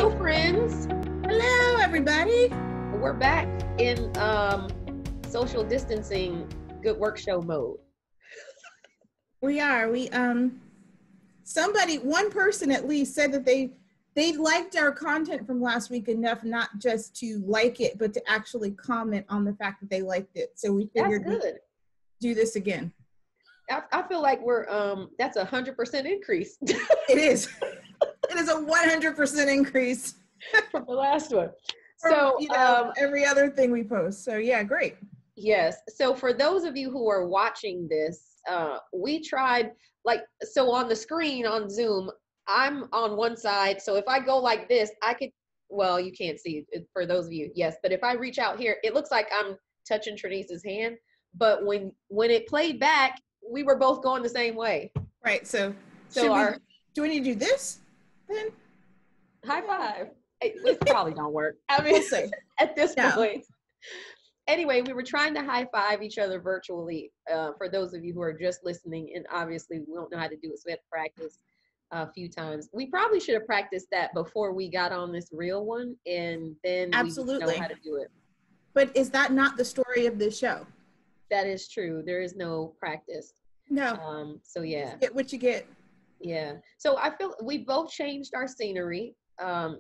Hello, friends. Hello, everybody. We're back in social distancing good work show mode. We are. One person at least said that they liked our content from last week enough not just to like it, but to actually comment on the fact that they liked it. So we figured we'd do this again. I feel like we're that's 100% increase. It is. It is a 100% increase from the last one. So every other thing we post. So yeah, great. Yes. So for those of you who are watching this, we tried so on the screen on Zoom, I'm on one side. So if I go like this, you can't see it for those of you. Yes. But if I reach out here, it looks like I'm touching Trenise's hand. But when it played back, we were both going the same way. Right. So do we need to do this then? High five. It probably don't work. I mean, we'll see. At this point. Anyway, we were trying to high five each other virtually for those of you who are just listening. And obviously, we don't know how to do it. So we had to practice a few times. We probably should have practiced that before we got on this real one. And then absolutely we know how to do it. But is that not the story of this show? That is true. There is no practice. No. So yeah. Get what you get. Yeah. So I feel we both changed our scenery.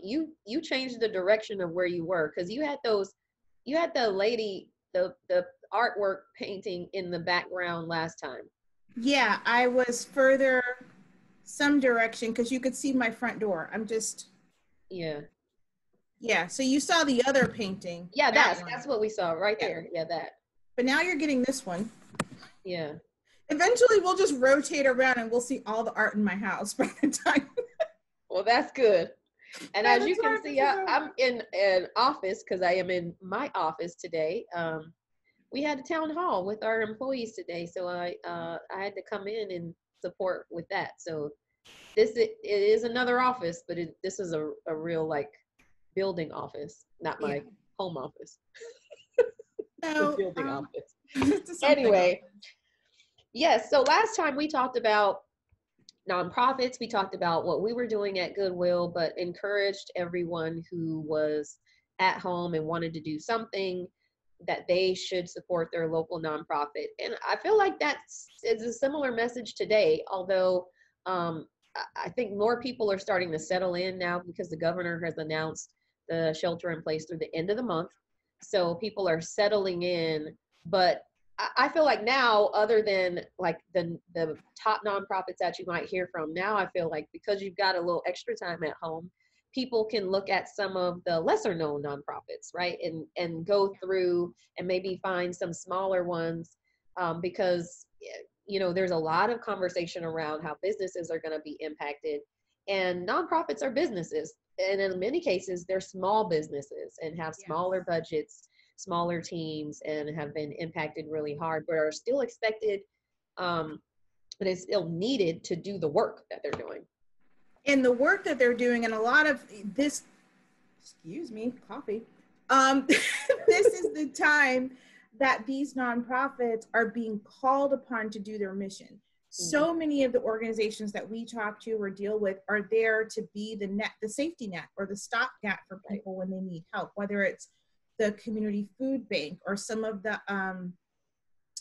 You changed the direction of where you were because you had the lady, the artwork painting in the background last time. Yeah, I was further some direction because you could see my front door. Yeah, so you saw the other painting. Yeah, that's what we saw right there. Yeah, that. But now you're getting this one. Yeah. Eventually we'll just rotate around and we'll see all the art in my house by the time. Well, that's good. And as you can see, I'm in an office because I am in my office today. We had a town hall with our employees today, so I had to come in and support with that. So it is another office, but this is a real building office, not my home office. No, building office. Anyway, yes. So last time we talked about nonprofits. We talked about what we were doing at Goodwill, but encouraged everyone who was at home and wanted to do something that they should support their local nonprofit. And I feel like it's a similar message today, although I think more people are starting to settle in now because the governor has announced the shelter in place through the end of the month. So people are settling in, but I feel like now, other than the top nonprofits that you might hear from, now I feel like because you've got a little extra time at home, people can look at some of the lesser known nonprofits, right? And go through and maybe find some smaller ones because, there's a lot of conversation around how businesses are going to be impacted, and nonprofits are businesses. And in many cases, they're small businesses and have smaller budgets, smaller teams, and have been impacted really hard, but are still expected, but it's still needed to do the work that they're doing. And the work that they're doing, and a lot of this, coffee. This is the time that these nonprofits are being called upon to do their mission. Mm-hmm. So many of the organizations that we talk to or deal with are there to be the safety net or the stopgap for people when they need help, whether it's the community food bank or some of the,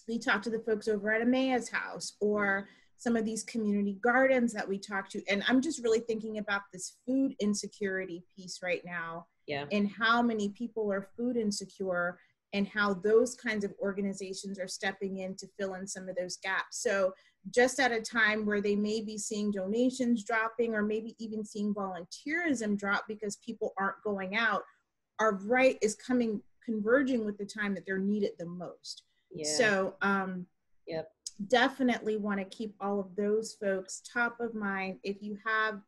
we talk to the folks over at Amaya's house or some of these community gardens that we talk to. And I'm just really thinking about this food insecurity piece right now. Yeah. And how many people are food insecure and how those kinds of organizations are stepping in to fill in some of those gaps. So just at a time where they may be seeing donations dropping or maybe even seeing volunteerism drop because people aren't going out, our right is converging with the time that they're needed the most. Yeah. So definitely want to keep all of those folks top of mind. If you have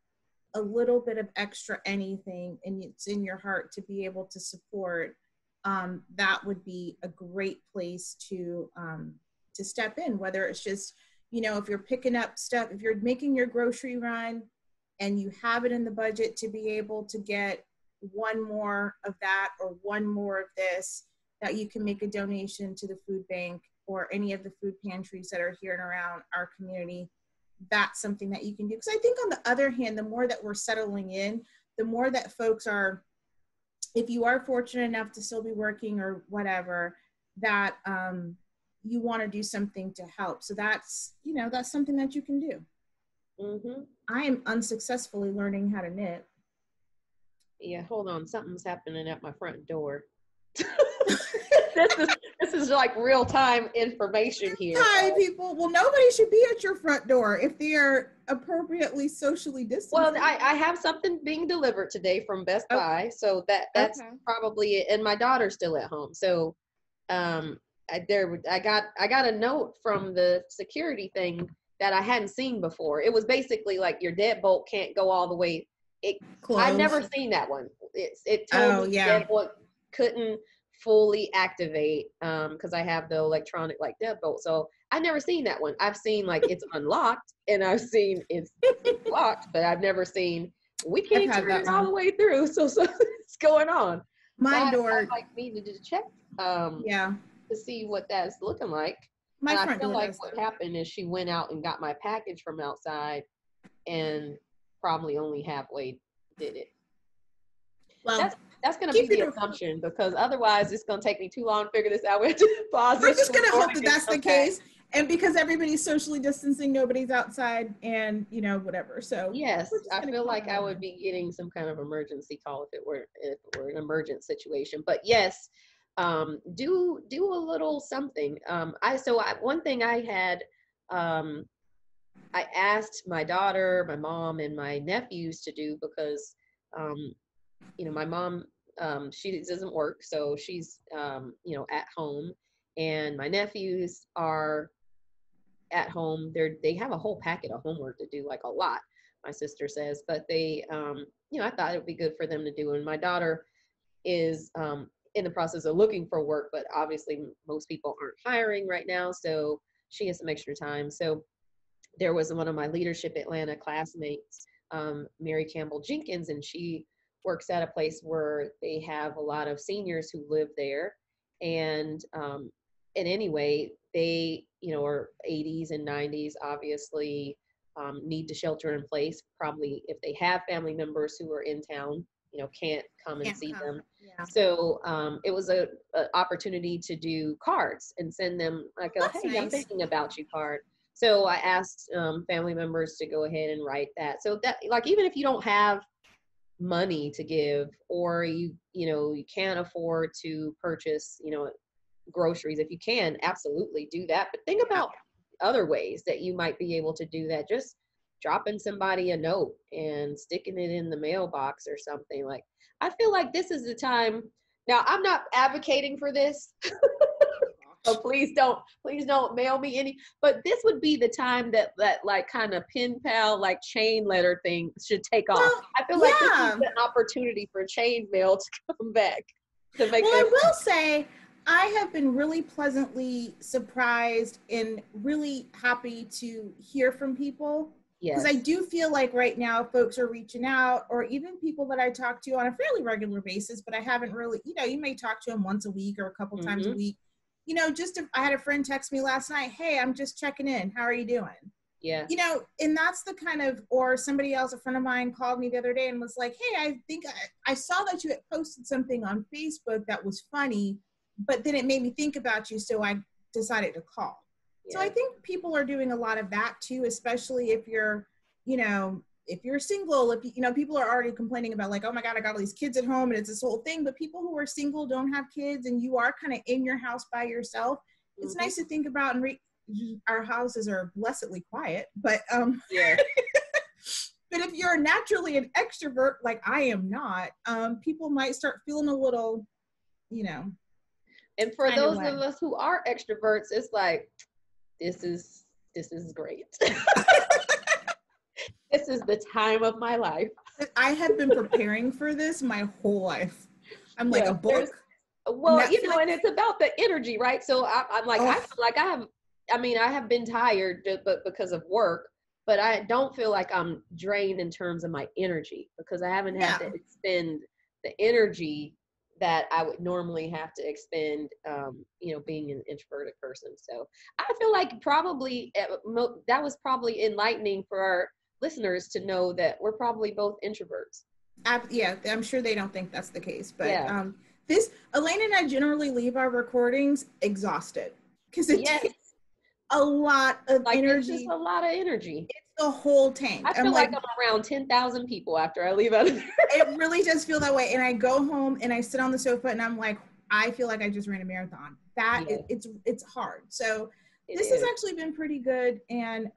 a little bit of extra anything and it's in your heart to be able to support, that would be a great place to step in, whether it's just, if you're picking up stuff, if you're making your grocery run and you have it in the budget to be able to get one more of that or one more of this, that you can make a donation to the food bank or any of the food pantries that are here and around our community. That's something that you can do. Because I think on the other hand, the more that we're settling in, the more that folks are, if you are fortunate enough to still be working or whatever, that you want to do something to help. So that's, you know, that's something that you can do. Mm-hmm. I am unsuccessfully learning how to knit. Yeah, hold on. Something's happening at my front door. This is like real time information here. Hi, people. Well, nobody should be at your front door if they are appropriately socially distanced. Well, I have something being delivered today from Best Buy, so that's probably it. And my daughter's still at home, so I got a note from the security thing that I hadn't seen before. It was basically like your deadbolt can't go all the way. I've never seen that one. It told me deadbolt couldn't fully activate because I have the electronic like deadbolt. So I've never seen that one. I've seen like it's unlocked, and I've seen it's locked, but I've never seen we can't turn it all the way through. So something's going on. My door. I like needed to check. To see what that's looking like. My and front I feel door like what happened is she went out and got my package from outside and probably only halfway did it. Well, that's going to be the assumption, because otherwise it's going to take me too long to figure this out. We're just going to hope that that's the case. And because everybody's socially distancing, nobody's outside, and you know, whatever. So yes, I feel like I would be getting some kind of emergency call if it were an emergent situation. But yes, do a little something. One thing I had, I asked my daughter, my mom, and my nephews to do, because you know, my mom, she doesn't work, so she's you know, at home, and my nephews are at home. They have a whole packet of homework to do, like a lot, my sister says, but they you know, I thought it would be good for them to do. And my daughter is in the process of looking for work, but obviously most people aren't hiring right now, so she has some extra time. So there was one of my Leadership Atlanta classmates, Mary Campbell Jenkins, and she works at a place where they have a lot of seniors who live there. And anyway, they, you know, are 80s and 90s, obviously need to shelter in place. Probably if they have family members who are in town, you know, can't come and see them. Yeah. So it was a opportunity to do cards and send them like a, hey, nice. I'm thinking about you card. So I asked family members to go ahead and write that. So that, like, even if you don't have money to give, or you know, you can't afford to purchase, you know, groceries, if you can, absolutely do that. But think about other ways that you might be able to do that. Just dropping somebody a note and sticking it in the mailbox or something. Like, I feel like this is the time. Now, I'm not advocating for this. So please don't mail me any, but this would be the time that like kind of pen pal, like chain letter thing should take off. Well, I feel like this is an opportunity for chain mail to come back. To make I will say, I have been really pleasantly surprised and really happy to hear from people. Because I do feel like right now folks are reaching out, or even people that I talk to on a fairly regular basis, but I haven't really, you know, you may talk to them once a week or a couple times a week. You know, just if I had a friend text me last night, hey, I'm just checking in. How are you doing? Yeah. You know, and that's the kind of, or somebody else, a friend of mine called me the other day and was like, hey, I think I saw that you had posted something on Facebook that was funny, but then it made me think about you, so I decided to call. Yeah. So I think people are doing a lot of that too, especially if you're, you know, if you're single, if you know, people are already complaining about like, oh my God, I got all these kids at home and it's this whole thing. But people who are single, don't have kids, and you are kind of in your house by yourself, it's nice to think about. And our houses are blessedly quiet, but yeah. But if you're naturally an extrovert, like I am not, people might start feeling a little, you know. And for those of us who are extroverts, it's like, this is great. This is the time of my life. I have been preparing for this my whole life. I'm like a book. Well, Netflix. You know, and it's about the energy, right? So I'm like, I feel like I have been tired, but because of work, but I don't feel like I'm drained in terms of my energy, because I haven't had to expend the energy that I would normally have to expend, you know, being an introverted person. So I feel like probably that was probably enlightening for our listeners to know that we're probably both introverts. Yeah, I'm sure they don't think that's the case, but Yeah. Elaine and I generally leave our recordings exhausted because it takes a lot of like energy. It's just a lot of energy. It's the whole tank. I feel like I'm around 10,000 people after I leave out of there. It really does feel that way. And I go home and I sit on the sofa and I'm like, I feel like I just ran a marathon. It's hard. So this has actually been pretty good, and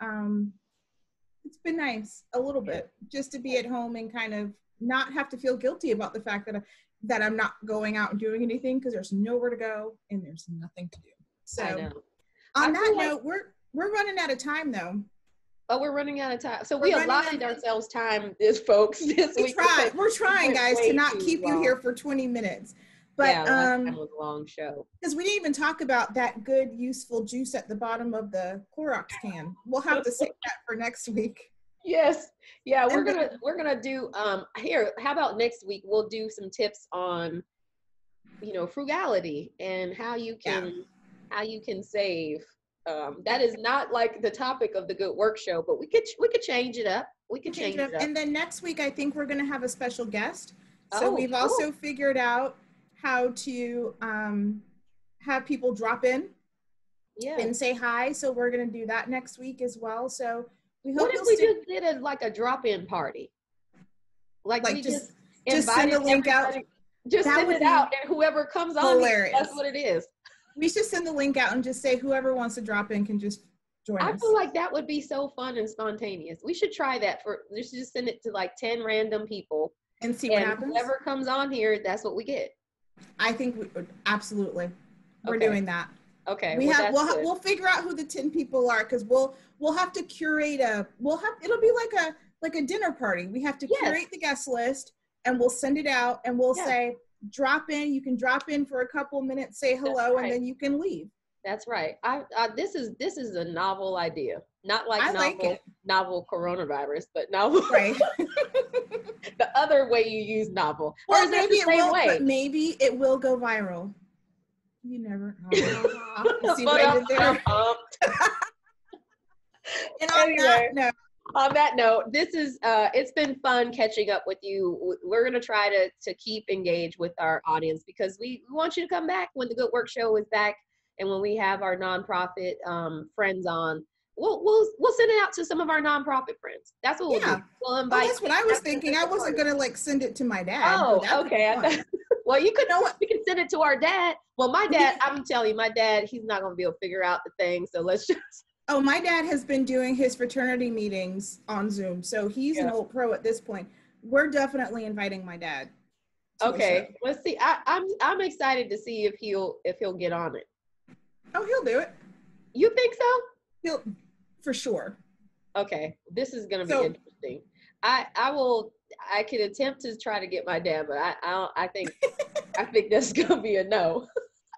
it's been nice a little bit just to be at home and kind of not have to feel guilty about the fact that I'm not going out and doing anything, because there's nowhere to go and there's nothing to do. So on that note, we're running out of time though. Oh, we're running out of time. So we allotted ourselves time, folks, this week. We're trying, guys, to not keep you here for 20 minutes. But last time was a long show. Because we didn't even talk about that good, useful juice at the bottom of the Clorox can. We'll have to save that for next week. Yes. Yeah, we're gonna do here, how about next week we'll do some tips on, frugality and how you can save. That is not like the topic of the Good Work Show, but we could change it up. We could change it up. And then next week, I think we're going to have a special guest. So we've also figured out how to have people drop in and say hi. So we're going to do that next week as well. So we hope. What if we just did a drop-in party? Like we just send a link out. Just send it out, and whoever comes on, that's what it is. We should send the link out and just say whoever wants to drop in can just join us. I feel like that would be so fun and spontaneous. We should try that. We should just send it to like 10 random people and see what happens. Whoever comes on here, that's what we get. I think absolutely. We're doing that. Okay. We'll figure out who the 10 people are, because we'll have to curate it'll be like a dinner party. We have to curate the guest list, and we'll send it out, and we'll say, drop in. You can drop in for a couple minutes, say hello, and then you can leave. That's right. This is a novel idea. Not like novel coronavirus, but novel. Right. The other way you use novel. Well, or is maybe it will, but maybe it will go viral. You never know. See what I did there? And on that note, this is it's been fun catching up with you. We're going to try to keep engaged with our audience, because we want you to come back when the Good Work Show is back, and when we have our nonprofit friends on. We'll send it out to some of our nonprofit friends. That's what we'll do. We'll invite. That's what I was thinking. I wasn't going to send it to my dad. Oh, okay. Well, you could know what, we can send it to our dad. Well, my dad, I'm telling you, my dad, he's not going to be able to figure out the thing. So let's just. Oh, my dad has been doing his fraternity meetings on Zoom, so he's an old pro at this point. We're definitely inviting my dad. Okay, let's see. I'm excited to see if he'll get on it. Oh, he'll do it. You think so? He'll, for sure. Okay, this is gonna be interesting. I could attempt to try to get my dad, but I think that's gonna be a no.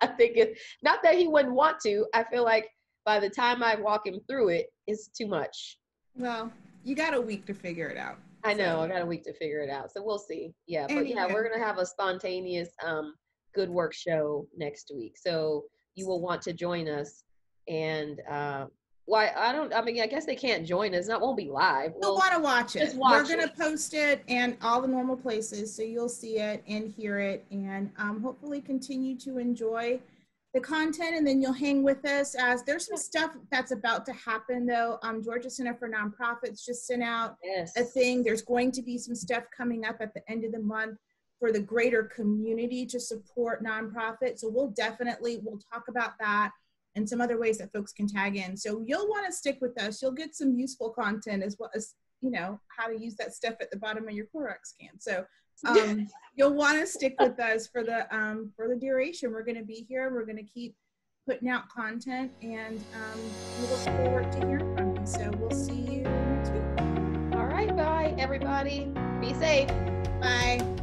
I think not that he wouldn't want to. I feel like by the time I walk him through it, it's too much. Well, you got a week to figure it out. I know, I got a week to figure it out. So we'll see. Yeah, but we're going to have a spontaneous Good Work Show next week. So you will want to join us. And I guess they can't join us. That won't be live. We'll want to watch it. We're going to post it in all the normal places, so you'll see it and hear it, and hopefully continue to enjoy the content, and then you'll hang with us as there's some stuff that's about to happen though. Georgia Center for Nonprofits just sent out a thing. There's going to be some stuff coming up at the end of the month for the greater community to support nonprofits. So we'll talk about that and some other ways that folks can tag in. So you'll want to stick with us. You'll get some useful content, as well as, how to use that stuff at the bottom of your Clorox can. So you'll want to stick with us for the duration. We're going to be here. We're going to keep putting out content, and we look forward to hearing from you. So we'll see you next week. All right. Bye, everybody. Be safe. Bye.